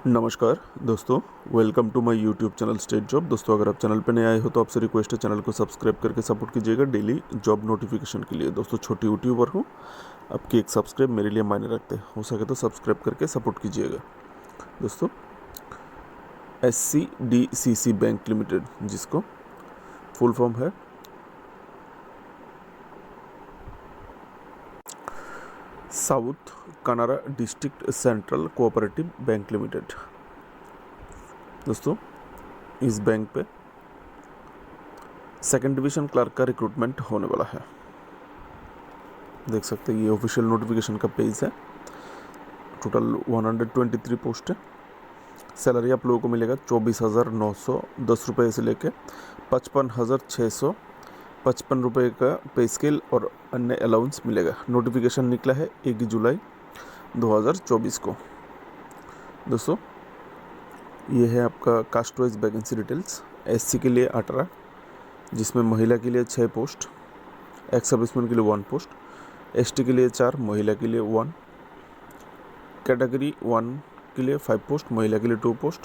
नमस्कार दोस्तों, welcome to my YouTube channel state job. दोस्तों, अगर आप चैनल पर नए आए हो तो आपसे रिक्वेस्ट है चैनल को सब्सक्राइब करके सपोर्ट कीजिएगा डेली जॉब नोटिफिकेशन के लिए। दोस्तों, छोटी यूट्यूबर हूँ, आपकी एक सब्सक्राइब मेरे लिए मायने रखते हैं। हो सके तो सब्सक्राइब करके सपोर्ट कीजिएगा। दोस्तों, SCDCC बैंक लिमिटेड, जिसको फुल फॉर्म है south Kanara district central cooperative bank limited. दोस्तों, इस बैंक पे सेकेंड डिवीज़न क्लर्क का रिक्रूटमेंट होने वाला है। देख सकते हैं, ये ऑफिशियल नोटिफिकेशन का पेज है। टोटल 123 पोस्ट है। सैलरी आप लोगों को मिलेगा 24,910 रुपये से लेके 55,655 रुपये का पे स्केल और अन्य अलाउंस मिलेगा। नोटिफिकेशन निकला है 1 जुलाई 2024 को। दोस्तों, ये है आपका caste wise vacancy details. SC के लिए 18, जिसमें महिला के लिए 6 पोस्ट, एक्स सर्विसमैन के लिए 1 पोस्ट, ST के लिए 4, महिला के लिए 1, कैटेगरी 1 के लिए 5 पोस्ट, महिला के लिए 2 पोस्ट,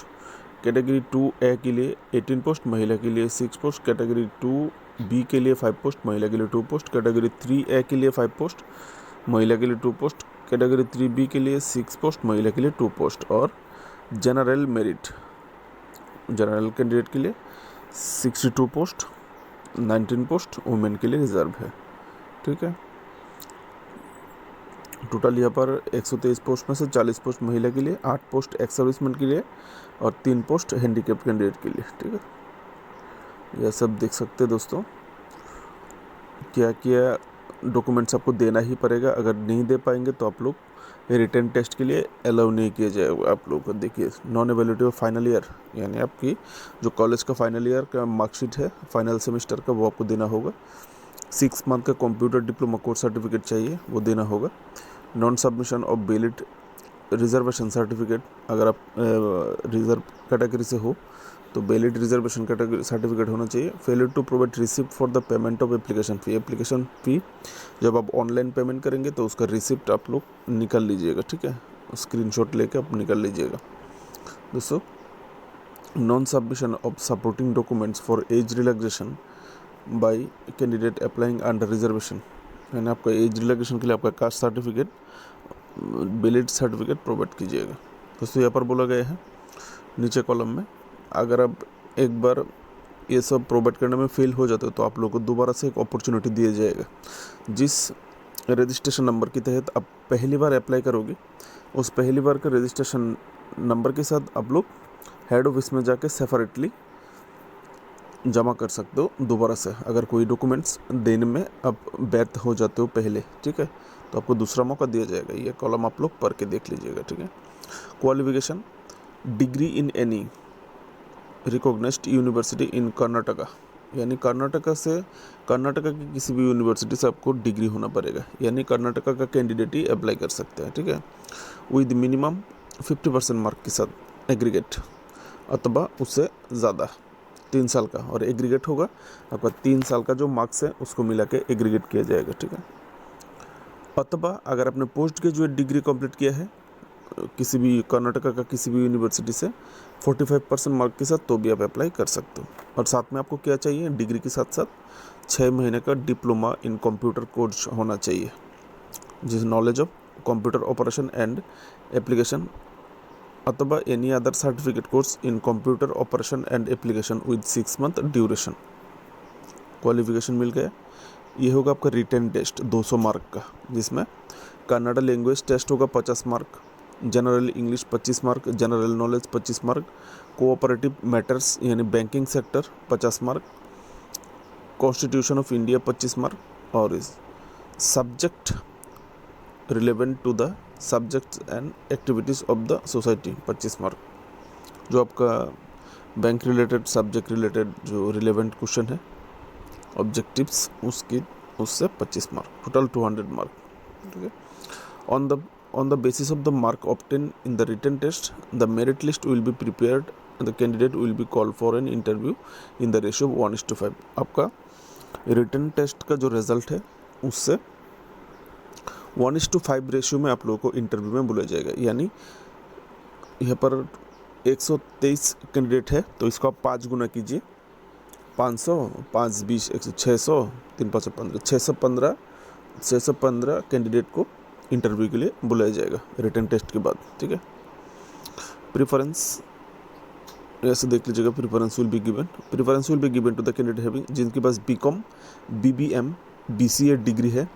कैटेगरी 2A के लिए 18 पोस्ट, महिला के लिए 6 पोस्ट, कैटेगरी 2B के लिए 5 पोस्ट, महिला के लिए 2 पोस्ट, कैटेगरी 3A के लिए 5 पोस्ट, महिला के लिए 2 पोस्ट, कैटेगरी 3B के लिए 6 पोस्ट, महिला के लिए 2 पोस्ट, और जनरल मेरिट जनरल कैंडिडेट के लिए 62 पोस्ट, 19 पोस्ट वुमेन के लिए रिजर्व है। ठीक है, टोटल यहाँ पर 123 पोस्ट में से 40 पोस्ट महिला के लिए, 8 पोस्ट एक्स सर्विसमैन के लिए और 3 पोस्ट हैंडीकैप्ड कैंडिडेट के लिए। ठीक है, यह सब देख सकते हैं। दोस्तों, क्या क्या डॉक्यूमेंट्स आपको देना ही पड़ेगा। अगर नहीं दे पाएंगे तो आप लोग रिटन टेस्ट के लिए अलाउ नहीं किया जाएगा। आप लोग को देखिए, non availability of final year, यानी आपकी जो कॉलेज का फाइनल ईयर का मार्कशीट है फाइनल सेमेस्टर का, वो आपको देना होगा। 6 मंथ का कंप्यूटर डिप्लोमा कोर्स सर्टिफिकेट चाहिए, वो देना होगा। Non submission of valid reservation certificate, अगर आप रिजर्व कैटेगरी से हो तो वैलिड रिजर्वेशन कैटेगरी सर्टिफिकेट होना चाहिए। Failure to provide receipt for the payment of application fee, application fee जब आप ऑनलाइन पेमेंट करेंगे तो उसका रिसिप्ट आप लोग निकाल लीजिएगा। ठीक है, स्क्रीनशॉट लेके आप निकाल लीजिएगा। दोस्तों, non submission of supporting documents for age relaxation by candidate applying under reservation, यानी आपका एज रिलैक्सेशन के लिए आपका caste certificate, valid certificate provide कीजिएगा। दोस्तों, यहाँ पर बोला गया है नीचे कॉलम में, अगर आप एक बार ये सब प्रोवाइड करने में फेल हो जाते हो तो आप लोगों को दोबारा से एक अपॉर्चुनिटी दिया जाएगा। जिस रजिस्ट्रेशन नंबर के तहत आप पहली बार अप्लाई करोगे, उस पहली बार के रजिस्ट्रेशन नंबर के साथ आप लोग हेड ऑफिस में जाके सेपरेटली जमा कर सकते हो दोबारा से। अगर कोई डॉक्यूमेंट्स देने में आप व्यर्थ हो जाते हो पहले, ठीक है, तो आपको दूसरा मौका दिया जाएगा। ये कॉलम आप लोग पढ़ के देख लीजिएगा। ठीक है, qualification degree in any recognised university in Karnataka, यानी कर्नाटका की किसी भी यूनिवर्सिटी से आपको डिग्री होना पड़ेगा, यानी कर्नाटका का कैंडिडेट ही अप्लाई कर सकते हैं। ठीक है, विद मिनिमम 50% मार्क के साथ एग्रीगेट अथवा उससे ज़्यादा 3 साल का, और एग्रीगेट होगा आपका 3 साल का जो मार्क्स है उसको मिला के एग्रीगेट किया जाएगा। ठीक है, अथवा अगर आपने पोस्ट ग्रेजुएट डिग्री कंप्लीट किया है किसी भी कर्नाटका का किसी भी यूनिवर्सिटी से 45% मार्क के साथ, तो भी आप अप्लाई कर सकते हो। और साथ में आपको क्या चाहिए, डिग्री के साथ साथ 6 महीने का डिप्लोमा इन कंप्यूटर कोर्स होना चाहिए, जिस knowledge of computer operation and application, अथवा any other certificate course in computer operation and application with 6 month duration. Qualification मिल गया। ये होगा आपका रिटन टेस्ट 200 मार्क का, जिसमें कन्नड़ा लैंग्वेज टेस्ट होगा 50 mark, general English 25 mark, general knowledge 25 mark, cooperative matters यानी banking sector 50 mark, constitution of India 25 mark, और subject relevant to the subjects and activities of the society 25 mark. जो आपका bank related subject related जो relevant question है, objectives उससे 25 mark, total 200 mark. ठीक है, on the basis of the mark obtained in the written test, the merit list will be prepared and the candidate will be called for an interview in the ratio of 1:5। आपका written test का जो result है उससे 1:5 ratio में आप लोगों को interview में बुलाया जाएगा। यानी यहाँ पर 123 कैंडिडेट है तो इसको आप 5 गुना कीजिए, 500, 5 20 600, 3 5 15, 615 कैंडिडेट को इंटरव्यू के लिए बुलाया जाएगा रिटन टेस्ट के बाद। ठीक है। प्रेफरेंस ऐसे देख लीजिएगा, preference will be given to the candidate having, जिनके पास बीकॉम, बीबीएम, बीसीए डिग्री है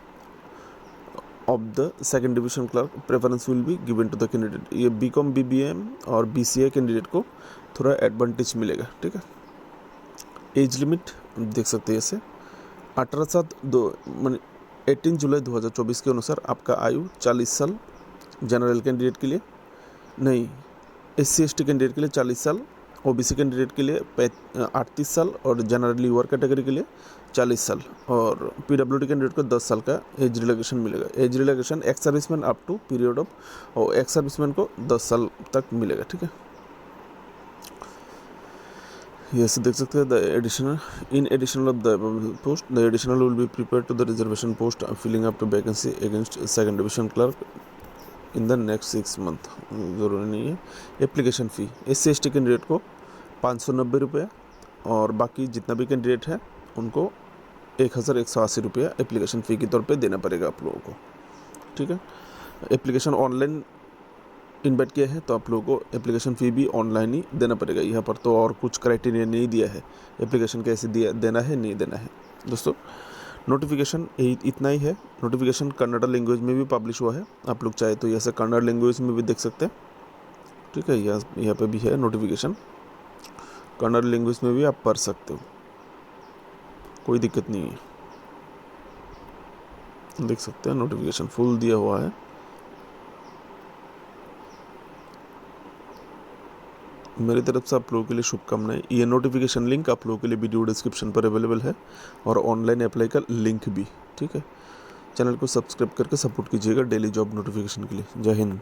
of the second division clerk, preference will be given to the candidate. ये बीकॉम, बीबीएम और बीसीए कैंडिडेट को थोड़ा एडवांटेज मिलेगा। ठीक है। एज लिमिट देख सकते हैं ऐसे 18 जुलाई 2024 के अनुसार आपका आयु 40 साल जनरल कैंडिडेट के लिए, नहीं SC/ST कैंडिडेट के लिए 40 साल, OBC कैंडिडेट के लिए 38 साल और जनरल लीवर कैटेगरी के लिए 40 साल और PWD कैंडिडेट को 10 साल का एज रिलैक्सेशन मिलेगा। Age relaxation ex serviceman up to period of, और एक्स सर्विसमैन को 10 साल तक मिलेगा। ठीक है। यस देख सकते हैं the additional in additional of the post the additional will be prepare to the reservation post filling up to vacancy against second division clerk in the next 6 month. ज़रूरी नहीं है। एप्लीकेशन फ़ी SC/ST कैंडिडेट को 590 रुपये और बाकी जितना भी candidate है उनको 1180 रुपया एप्लीकेशन फ़ी के तौर पे देना पड़ेगा आप लोगों को। ठीक है। एप्लीकेशन ऑनलाइन इन्वाइट किया है तो आप लोगों को एप्लीकेशन फ़ी भी ऑनलाइन ही देना पड़ेगा। यहाँ पर तो और कुछ क्राइटेरिया नहीं दिया है एप्लीकेशन कैसे देना है नहीं देना है। दोस्तों नोटिफिकेशन इतना ही है। नोटिफिकेशन कन्नड़ लैंग्वेज में भी पब्लिश हुआ है, आप लोग चाहे तो ऐसे कन्नड़ लैंग्वेज में भी देख सकते हैं। ठीक है। यहाँ पे भी है नोटिफिकेशन, कन्नड़ लैंग्वेज में भी आप पढ़ सकते हो, कोई दिक्कत नहीं है। देख सकते हैं नोटिफिकेशन फुल दिया हुआ है। मेरी तरफ से आप लोगों के लिए शुभकामनाएं। ये नोटिफिकेशन लिंक आप लोगों के लिए वीडियो डिस्क्रिप्शन पर अवेलेबल है और ऑनलाइन अप्लाई का लिंक भी। ठीक है। चैनल को सब्सक्राइब करके सपोर्ट कीजिएगा डेली जॉब नोटिफिकेशन के लिए। जय हिंद।